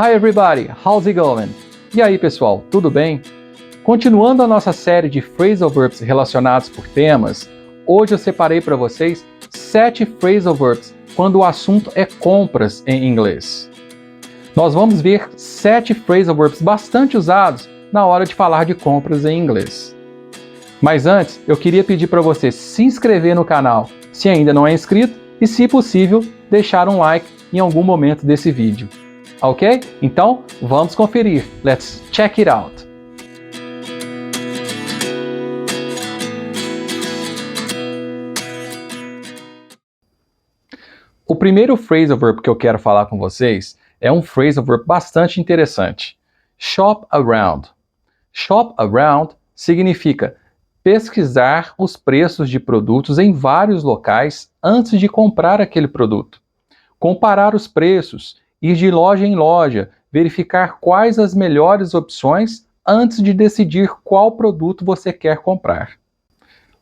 Hi everybody, how's it going? E aí pessoal, tudo bem? Continuando a nossa série de phrasal verbs relacionados por temas, hoje eu separei para vocês 7 phrasal verbs quando o assunto é compras em inglês. Nós vamos ver 7 phrasal verbs bastante usados na hora de falar de compras em inglês. Mas antes, eu queria pedir para você se inscrever no canal se ainda não é inscrito e, se possível, deixar um like em algum momento desse vídeo. Ok? Então, vamos conferir. Let's check it out! O primeiro phrasal verb que eu quero falar com vocês é um phrasal verb bastante interessante. Shop around. Shop around significa pesquisar os preços de produtos em vários locais antes de comprar aquele produto. Comparar os preços, ir de loja em loja, verificar quais as melhores opções antes de decidir qual produto você quer comprar.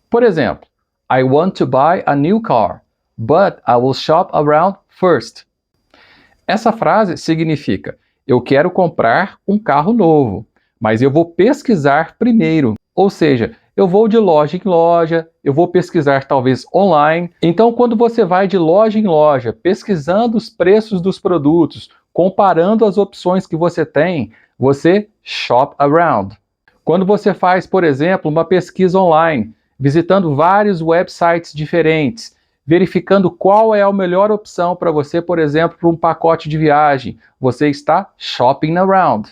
Por exemplo, I want to buy a new car, but I will shop around first. Essa frase significa: eu quero comprar um carro novo, mas eu vou pesquisar primeiro. Ou seja, eu vou de loja em loja, eu vou pesquisar talvez online. Então, quando você vai de loja em loja, pesquisando os preços dos produtos, comparando as opções que você tem, você shop around. Quando você faz, por exemplo, uma pesquisa online, visitando vários websites diferentes, verificando qual é a melhor opção para você, por exemplo, para um pacote de viagem, você está shopping around.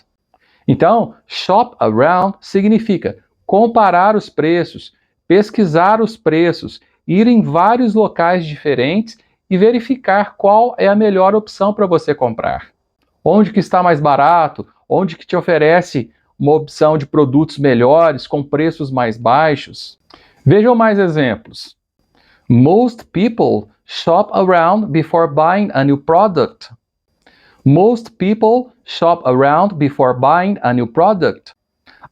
Então, shop around significa comparar os preços, pesquisar os preços, ir em vários locais diferentes e verificar qual é a melhor opção para você comprar. Onde que está mais barato, onde que te oferece uma opção de produtos melhores, com preços mais baixos. Vejam mais exemplos. Most people shop around before buying a new product. Most people shop around before buying a new product.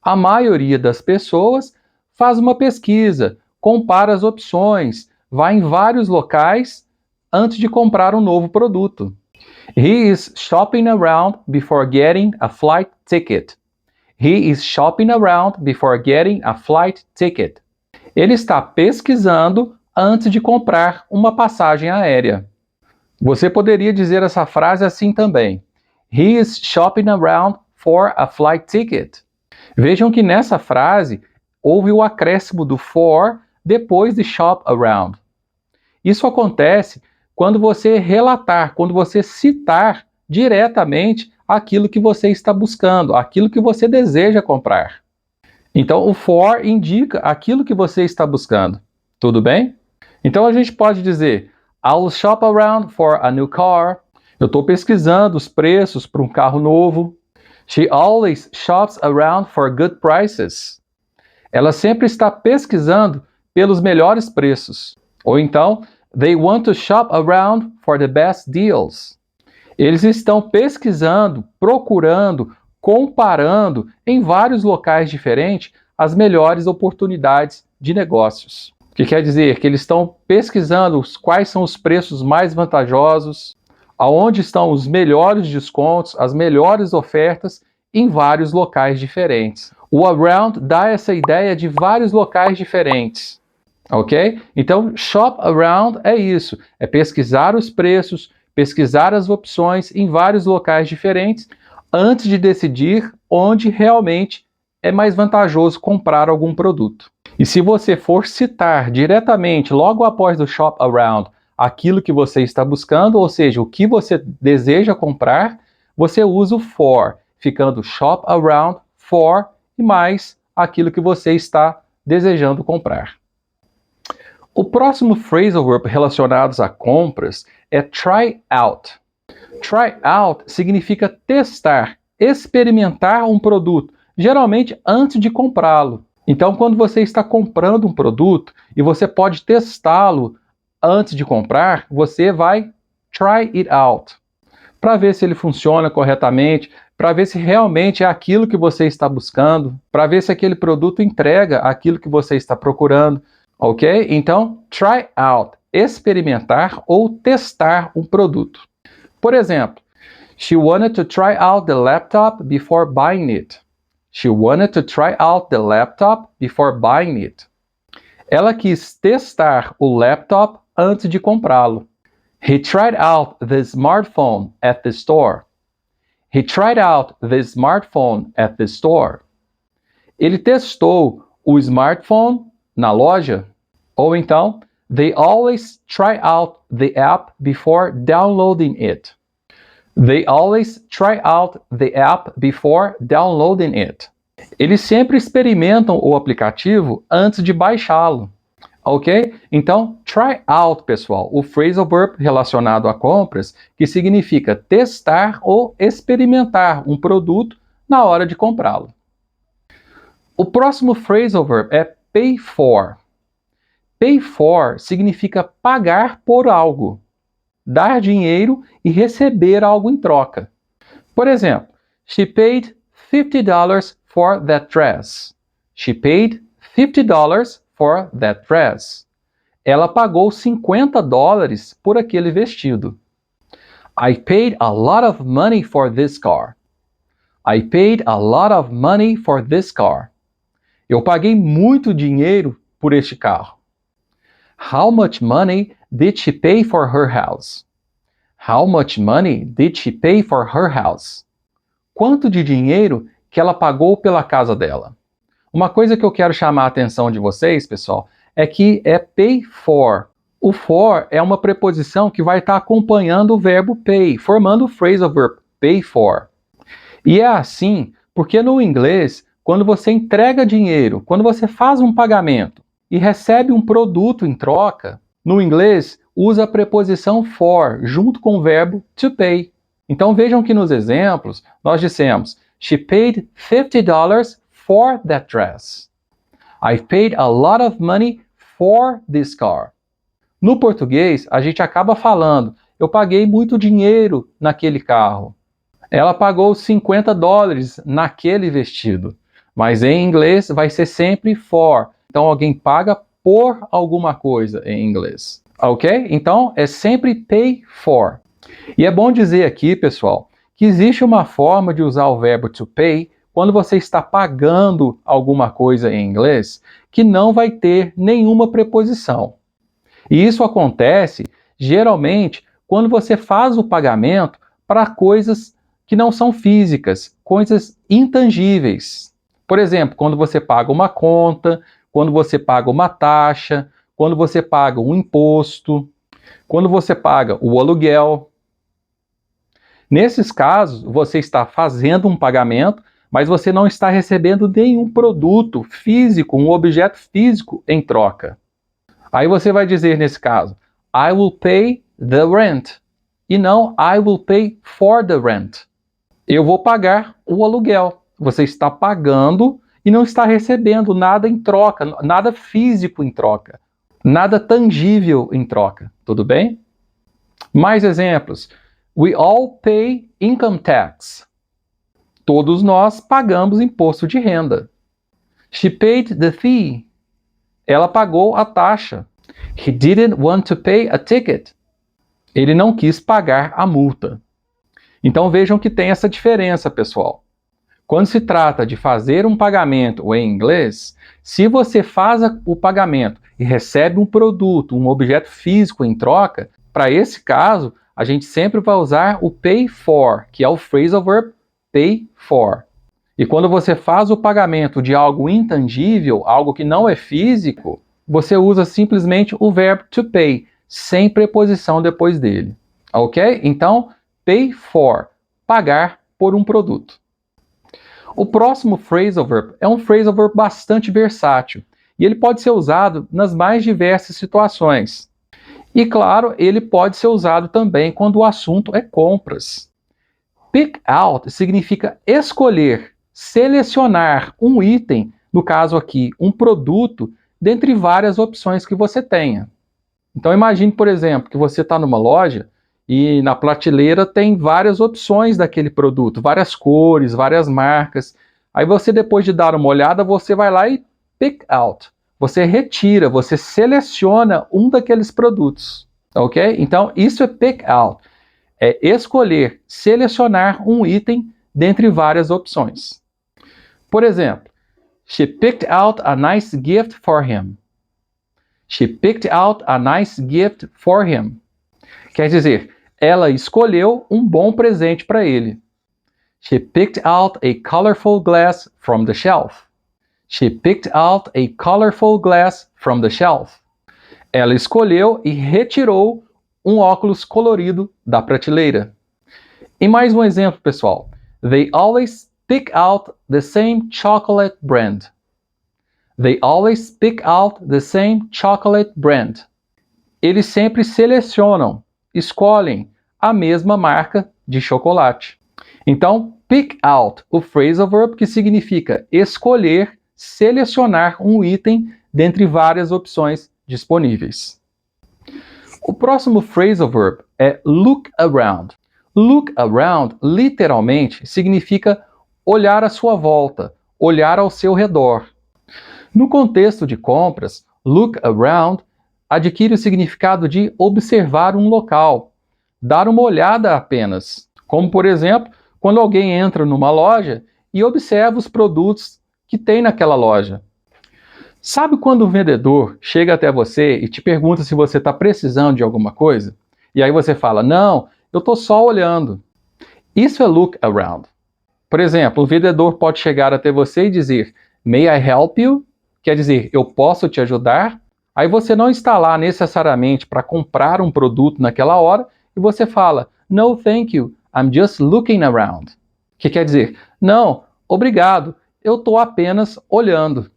A maioria das pessoas faz uma pesquisa, compara as opções, vai em vários locais antes de comprar um novo produto. He is shopping around before getting a flight ticket. He is shopping around before getting a flight ticket. Ele está pesquisando antes de comprar uma passagem aérea. Você poderia dizer essa frase assim também. He is shopping around for a flight ticket. Vejam que nessa frase houve o acréscimo do for depois de shop around. Isso acontece quando você relatar, quando você citar diretamente aquilo que você está buscando, aquilo que você deseja comprar. Então o for indica aquilo que você está buscando. Tudo bem? Então a gente pode dizer I'll shop around for a new car. Eu estou pesquisando os preços para um carro novo. She always shops around for good prices. Ela sempre está pesquisando pelos melhores preços. Ou então, they want to shop around for the best deals. Eles estão pesquisando, procurando, comparando em vários locais diferentes as melhores oportunidades de negócios. O que quer dizer que eles estão pesquisando quais são os preços mais vantajosos, aonde estão os melhores descontos, as melhores ofertas em vários locais diferentes. O around dá essa ideia de vários locais diferentes, ok? Então, shop around é isso, é pesquisar os preços, pesquisar as opções em vários locais diferentes antes de decidir onde realmente é mais vantajoso comprar algum produto. E se você for citar diretamente, logo após o shop around, aquilo que você está buscando, ou seja, o que você deseja comprar, você usa o for, ficando shop around for e mais aquilo que você está desejando comprar. O próximo phrasal verb relacionado a compras é try out. Try out significa testar, experimentar um produto, geralmente antes de comprá-lo. Então, quando você está comprando um produto e você pode testá-lo antes de comprar, você vai try it out, para ver se ele funciona corretamente, para ver se realmente é aquilo que você está buscando, para ver se aquele produto entrega aquilo que você está procurando, ok? Então, try out, experimentar ou testar um produto. Por exemplo, She wanted to try out the laptop before buying it. She wanted to try out the laptop before buying it. Ela quis testar o laptop antes de comprá-lo. He tried out the smartphone at the store. He tried out the smartphone at the store. Ele testou o smartphone na loja. Ou então, they always try out the app before downloading it. They always try out the app before downloading it. Eles sempre experimentam o aplicativo antes de baixá-lo. Ok? Então, try out, pessoal, o phrasal verb relacionado a compras, que significa testar ou experimentar um produto na hora de comprá-lo. O próximo phrasal verb é pay for. Pay for significa pagar por algo, dar dinheiro e receber algo em troca. Por exemplo, she paid $50 for that dress. She paid $50 for that dress. Ela pagou $50 por aquele vestido. I paid a lot of money for this car. I paid a lot of money for this car. Eu paguei muito dinheiro por este carro. How much money did she pay for her house? How much money did she pay for her house? Quanto de dinheiro que ela pagou pela casa dela? Uma coisa que eu quero chamar a atenção de vocês, pessoal, é que é pay for. O for é uma preposição que vai estar acompanhando o verbo pay, formando o phrasal verb pay for. E é assim porque no inglês, quando você entrega dinheiro, quando você faz um pagamento e recebe um produto em troca, no inglês usa a preposição for junto com o verbo to pay. Então vejam que nos exemplos nós dissemos she paid $50 for that dress. I paid a lot of money for this car. No português, a gente acaba falando eu paguei muito dinheiro naquele carro. Ela pagou $50 naquele vestido. Mas em inglês vai ser sempre for. Então alguém paga por alguma coisa em inglês. Ok? Então é sempre pay for. E é bom dizer aqui, pessoal, que existe uma forma de usar o verbo to pay quando você está pagando alguma coisa em inglês que não vai ter nenhuma preposição. E isso acontece geralmente quando você faz o pagamento para coisas que não são físicas, coisas intangíveis. Por exemplo, quando você paga uma conta, quando você paga uma taxa, quando você paga um imposto, quando você paga o aluguel. Nesses casos, você está fazendo um pagamento, mas você não está recebendo nenhum produto físico, um objeto físico em troca. Aí você vai dizer nesse caso, I will pay the rent, e não I will pay for the rent. Eu vou pagar o aluguel. Você está pagando e não está recebendo nada em troca, nada físico em troca, nada tangível em troca. Tudo bem? Mais exemplos. We all pay income tax. Todos nós pagamos imposto de renda. She paid the fee. Ela pagou a taxa. He didn't want to pay a ticket. Ele não quis pagar a multa. Então vejam que tem essa diferença, pessoal. Quando se trata de fazer um pagamento em inglês, se você faz o pagamento e recebe um produto, um objeto físico em troca, para esse caso, a gente sempre vai usar o pay for, que é o phrasal verb pay for. E quando você faz o pagamento de algo intangível, algo que não é físico, você usa simplesmente o verbo to pay, sem preposição depois dele. Ok? Então, pay for, pagar por um produto. O próximo phrasal verb é um phrasal verb bastante versátil e ele pode ser usado nas mais diversas situações. E claro, ele pode ser usado também quando o assunto é compras. Pick out significa escolher, selecionar um item, no caso aqui, um produto, dentre várias opções que você tenha. Então imagine, por exemplo, que você está numa loja e na prateleira tem várias opções daquele produto, várias cores, várias marcas. Aí você, depois de dar uma olhada, você vai lá e pick out. Você retira, você seleciona um daqueles produtos, ok? Então, isso é pick out. é escolher, selecionar um item dentre várias opções. Por exemplo, she picked out a nice gift for him. She picked out a nice gift for him. Quer dizer, ela escolheu um bom presente para ele. She picked out a colorful glass from the shelf. She picked out a colorful glass from the shelf. Ela escolheu e retirou um óculos colorido da prateleira. E mais um exemplo, pessoal. They always pick out the same chocolate brand. They always pick out the same chocolate brand. Eles sempre selecionam, escolhem a mesma marca de chocolate. Então, pick out, o phrasal verb que significa escolher, selecionar um item dentre várias opções disponíveis. O próximo phrasal verb é look around. Look around, literalmente, significa olhar à sua volta, olhar ao seu redor. No contexto de compras, look around adquire o significado de observar um local, dar uma olhada apenas. Como, por exemplo, quando alguém entra numa loja e observa os produtos que tem naquela loja. Sabe quando o vendedor chega até você e te pergunta se você está precisando de alguma coisa? E aí você fala, não, eu estou só olhando. Isso é look around. Por exemplo, o vendedor pode chegar até você e dizer, may I help you? Quer dizer, eu posso te ajudar? Aí você não está lá necessariamente para comprar um produto naquela hora e você fala, no thank you, I'm just looking around. Que quer dizer, não, obrigado, eu estou apenas olhando.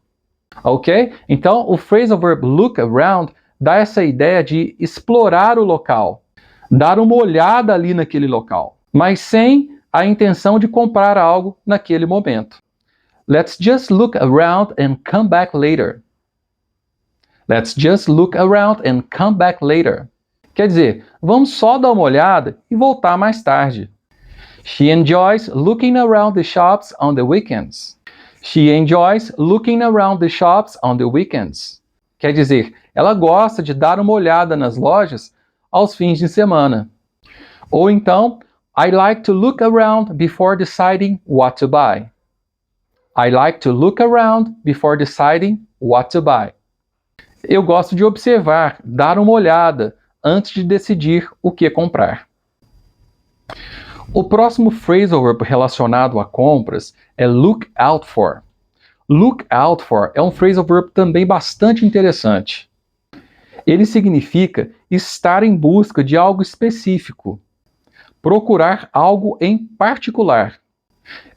Ok? Então, o phrasal verb look around dá essa ideia de explorar o local, dar uma olhada ali naquele local, mas sem a intenção de comprar algo naquele momento. Let's just look around and come back later. Let's just look around and come back later. Quer dizer, vamos só dar uma olhada e voltar mais tarde. She enjoys looking around the shops on the weekends. She enjoys looking around the shops on the weekends. Quer dizer, ela gosta de dar uma olhada nas lojas aos fins de semana. Ou então, I like to look around before deciding what to buy. I like to look around before deciding what to buy. Eu gosto de observar, dar uma olhada antes de decidir o que comprar. O próximo phrasal verb relacionado a compras é look out for. Look out for é um phrasal verb também bastante interessante. Ele significa estar em busca de algo específico, procurar algo em particular.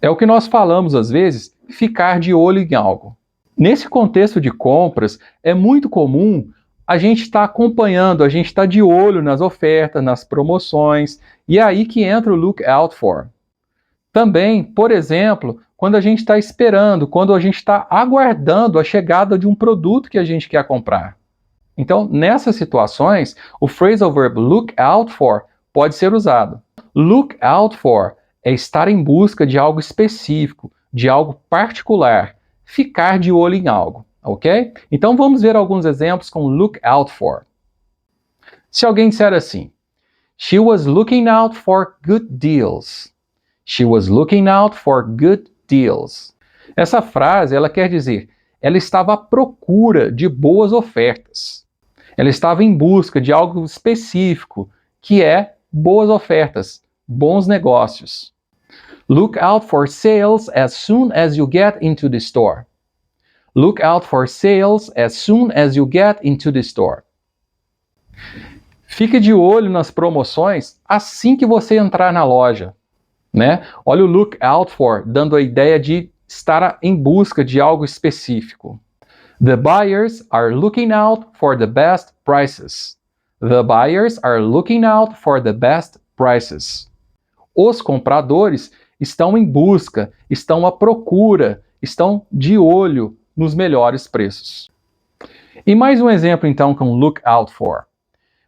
É o que nós falamos às vezes, ficar de olho em algo. Nesse contexto de compras, é muito comum a gente estar acompanhando, a gente estar de olho nas ofertas, nas promoções, e é aí que entra o look out for. Também, por exemplo, quando a gente está esperando, quando a gente está aguardando a chegada de um produto que a gente quer comprar. Então, nessas situações, o phrasal verb look out for pode ser usado. Look out for é estar em busca de algo específico, de algo particular, ficar de olho em algo, ok? Então vamos ver alguns exemplos com look out for. Se alguém disser assim, she was looking out for good deals. She was looking out for good deals. Essa frase, ela quer dizer, ela estava à procura de boas ofertas. Ela estava em busca de algo específico, que é boas ofertas, bons negócios. Look out for sales as soon as you get into the store. Look out for sales as soon as you get into the store. Fique de olho nas promoções assim que você entrar na loja, né? Olha o look out for, dando a ideia de estar em busca de algo específico. The buyers are looking out for the best prices. The buyers are looking out for the best prices. Os compradores estão em busca, estão à procura, estão de olho nos melhores preços. E mais um exemplo então com look out for.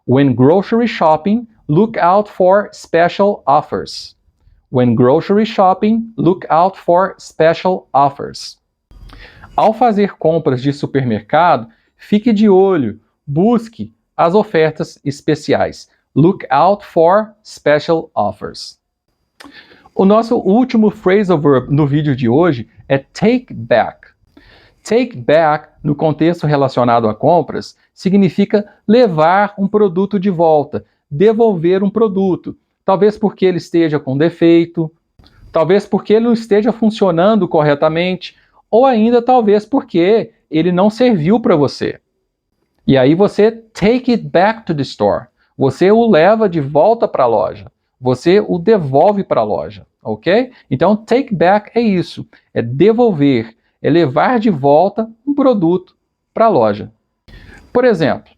When grocery shopping, look out for special offers. When grocery shopping, look out for special offers. Ao fazer compras de supermercado, fique de olho, busque as ofertas especiais. Look out for special offers. O nosso último phrasal verb no vídeo de hoje é take back. Take back, no contexto relacionado a compras, significa levar um produto de volta, devolver um produto. Talvez porque ele esteja com defeito, talvez porque ele não esteja funcionando corretamente, ou ainda talvez porque ele não serviu para você. E aí você take it back to the store. Você o leva de volta para a loja. Você o devolve para a loja, ok? Então, take back é isso, é devolver, é levar de volta um produto para a loja. Por exemplo,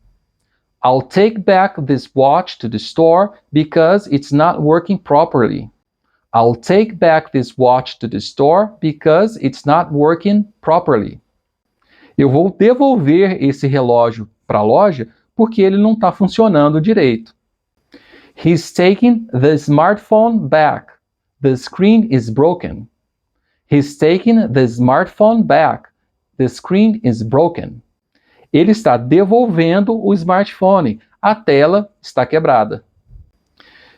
I'll take back this watch to the store because it's not working properly. I'll take back this watch to the store because it's not working properly. Eu vou devolver esse relógio para a loja porque ele não está funcionando direito. He's taking the smartphone back. The screen is broken. He's taking the smartphone back. The screen is broken. Ele está devolvendo o smartphone. A tela está quebrada.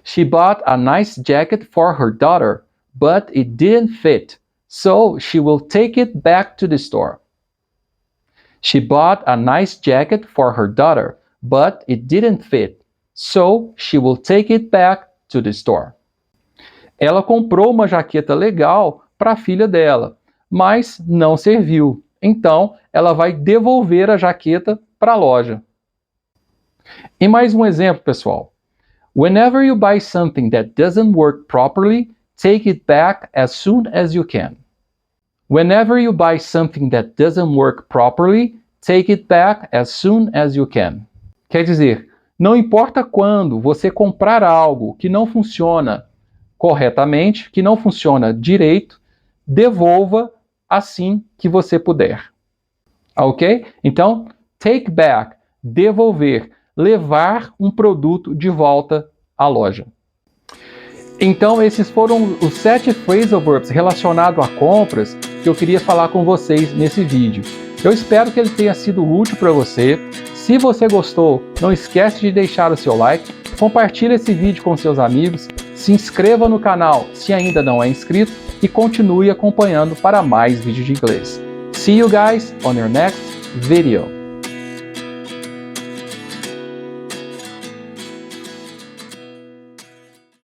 She bought a nice jacket for her daughter, but it didn't fit, so she will take it back to the store. She bought a nice jacket for her daughter, but it didn't fit, so she will take it back to the store. Ela comprou uma jaqueta legal para a filha dela, mas não serviu. Então, ela vai devolver a jaqueta para a loja. E mais um exemplo, pessoal. Whenever you buy something that doesn't work properly, take it back as soon as you can. Whenever you buy something that doesn't work properly, take it back as soon as you can. Quer dizer, não importa quando você comprar algo que não funciona corretamente, que não funciona direito, devolva assim que você puder. Ok? Então, take back, devolver, levar um produto de volta à loja. Então, esses foram os 7 phrasal verbs relacionados a compras que eu queria falar com vocês nesse vídeo. Eu espero que ele tenha sido útil para você. Se você gostou, não esquece de deixar o seu like, compartilhe esse vídeo com seus amigos, se inscreva no canal se ainda não é inscrito e continue acompanhando para mais vídeos de inglês. See you guys on your next video.